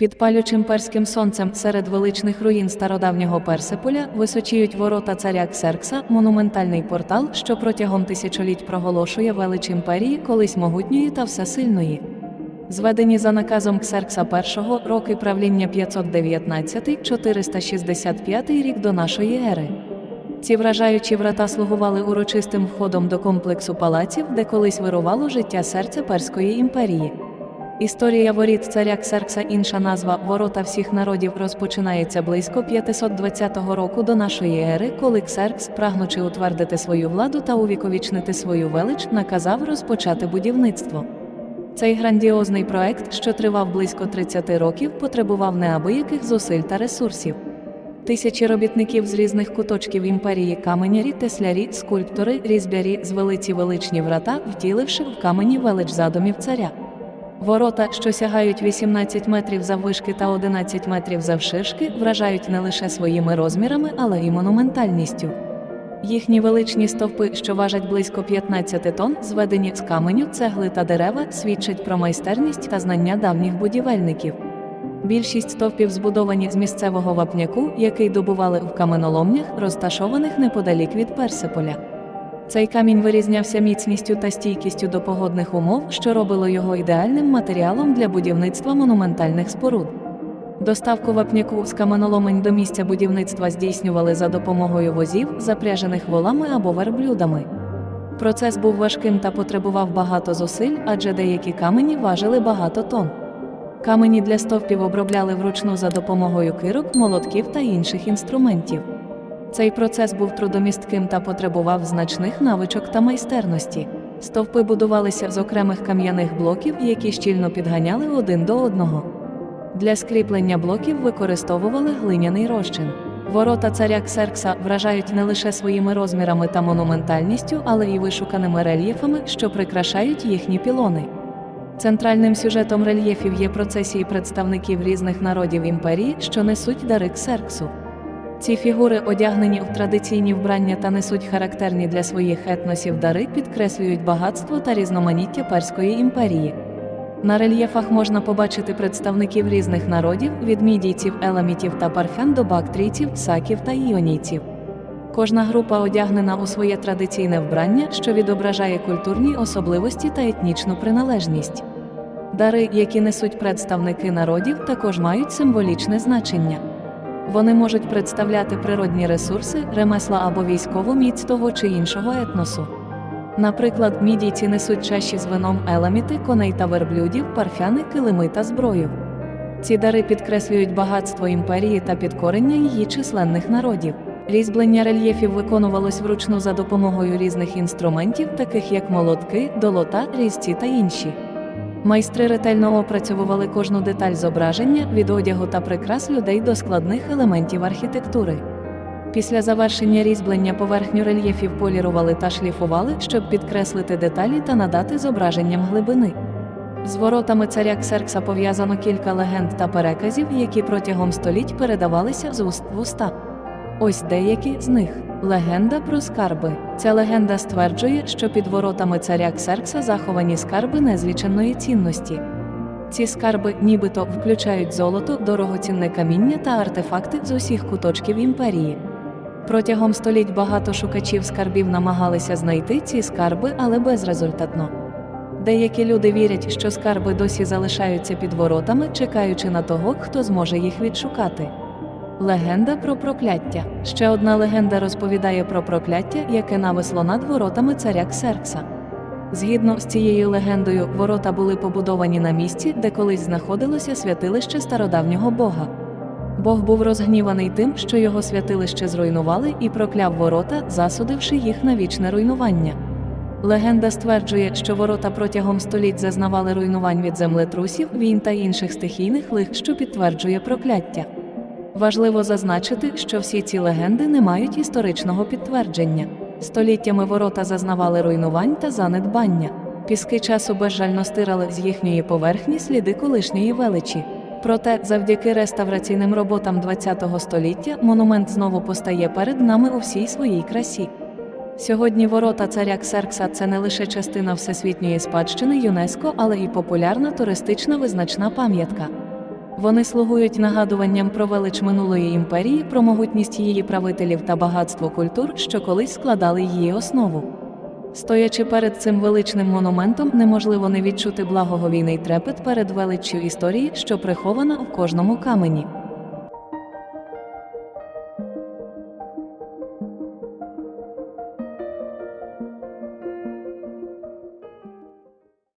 Під палючим перським сонцем серед величних руїн стародавнього Персеполя височіють ворота царя Ксеркса, монументальний портал, що протягом тисячоліть проголошує велич імперії колись могутньої та всесильної. Зведені за наказом Ксеркса І, роки правління 519-465 рік до нашої ери. Ці вражаючі врата слугували урочистим входом до комплексу палаців, де колись вирувало життя серця Перської імперії. Історія воріт царя Ксеркса, інша назва «Ворота всіх народів», розпочинається близько 520 року до нашої ери, коли Ксеркс, прагнучи утвердити свою владу та увіковічнити свою велич, наказав розпочати будівництво. Цей грандіозний проект, що тривав близько 30 років, потребував неабияких зусиль та ресурсів. Тисячі робітників з різних куточків імперії – каменярі, теслярі, скульптори, різьбярі – звели ці величні врата, втіливши в камені велич задумів царя. Ворота, що сягають 18 метрів заввишки та 11 метрів завширшки, вражають не лише своїми розмірами, але й монументальністю. Їхні величні стовпи, що важать близько 15 тонн, зведені з каменю, цегли та дерева, свідчать про майстерність та знання давніх будівельників. Більшість стовпів збудовані з місцевого вапняку, який добували в каменоломнях, розташованих неподалік від Персеполя. Цей камінь вирізнявся міцністю та стійкістю до погодних умов, що робило його ідеальним матеріалом для будівництва монументальних споруд. Доставку вапняку з каменоломень до місця будівництва здійснювали за допомогою возів, запряжених волами або верблюдами. Процес був важким та потребував багато зусиль, адже деякі камені важили багато тонн. Камені для стовпів обробляли вручну за допомогою кирок, молотків та інших інструментів. Цей процес був трудомістким та потребував значних навичок та майстерності. Стовпи будувалися з окремих кам'яних блоків, які щільно підганяли один до одного. Для скріплення блоків використовували глиняний розчин. Ворота царя Ксеркса вражають не лише своїми розмірами та монументальністю, але й вишуканими рельєфами, що прикрашають їхні пілони. Центральним сюжетом рельєфів є процесії представників різних народів імперії, що несуть дари Ксерксу. Ці фігури, одягнені в традиційні вбрання та несуть характерні для своїх етносів дари, підкреслюють багатство та різноманіття Перської імперії. На рельєфах можна побачити представників різних народів, від мідійців, еламітів та парфян до бактрійців, саків та іонійців. Кожна група одягнена у своє традиційне вбрання, що відображає культурні особливості та етнічну приналежність. Дари, які несуть представники народів, також мають символічне значення. Вони можуть представляти природні ресурси, ремесла або військову міць того чи іншого етносу. Наприклад, мідійці несуть чаші з вином, еламіти – коней та верблюдів, парфяни – килими та зброю. Ці дари підкреслюють багатство імперії та підкорення її численних народів. Різьблення рельєфів виконувалось вручну за допомогою різних інструментів, таких як молотки, долота, різці та інші. Майстри ретельно опрацьовували кожну деталь зображення, від одягу та прикрас людей до складних елементів архітектури. Після завершення різьблення поверхню рельєфів полірували та шліфували, щоб підкреслити деталі та надати зображенням глибини. З воротами царя Ксеркса пов'язано кілька легенд та переказів, які протягом століть передавалися з уст в уста. Ось деякі з них. Легенда про скарби. Ця легенда стверджує, що під воротами царя Ксеркса заховані скарби незліченної цінності. Ці скарби, нібито, включають золото, дорогоцінне каміння та артефакти з усіх куточків імперії. Протягом століть багато шукачів скарбів намагалися знайти ці скарби, але безрезультатно. Деякі люди вірять, що скарби досі залишаються під воротами, чекаючи на того, хто зможе їх відшукати. Легенда про прокляття. Ще одна легенда розповідає про прокляття, яке нависло над воротами царя Ксеркса. Згідно з цією легендою, ворота були побудовані на місці, де колись знаходилося святилище стародавнього бога. Бог був розгніваний тим, що його святилище зруйнували, і прокляв ворота, засудивши їх на вічне руйнування. Легенда стверджує, що ворота протягом століть зазнавали руйнувань від землетрусів, війн та інших стихійних лих, що підтверджує прокляття. Важливо зазначити, що всі ці легенди не мають історичного підтвердження. Століттями ворота зазнавали руйнувань та занедбання. Піски часу безжально стирали з їхньої поверхні сліди колишньої величі. Проте, завдяки реставраційним роботам ХХ століття, монумент знову постає перед нами у всій своїй красі. Сьогодні ворота царя Ксеркса – це не лише частина всесвітньої спадщини ЮНЕСКО, але й популярна туристична визначна пам'ятка. Вони слугують нагадуванням про велич минулої імперії, про могутність її правителів та багатство культур, що колись складали її основу. Стоячи перед цим величним монументом, неможливо не відчути благоговійний трепет перед величчю історії, що прихована в кожному камені.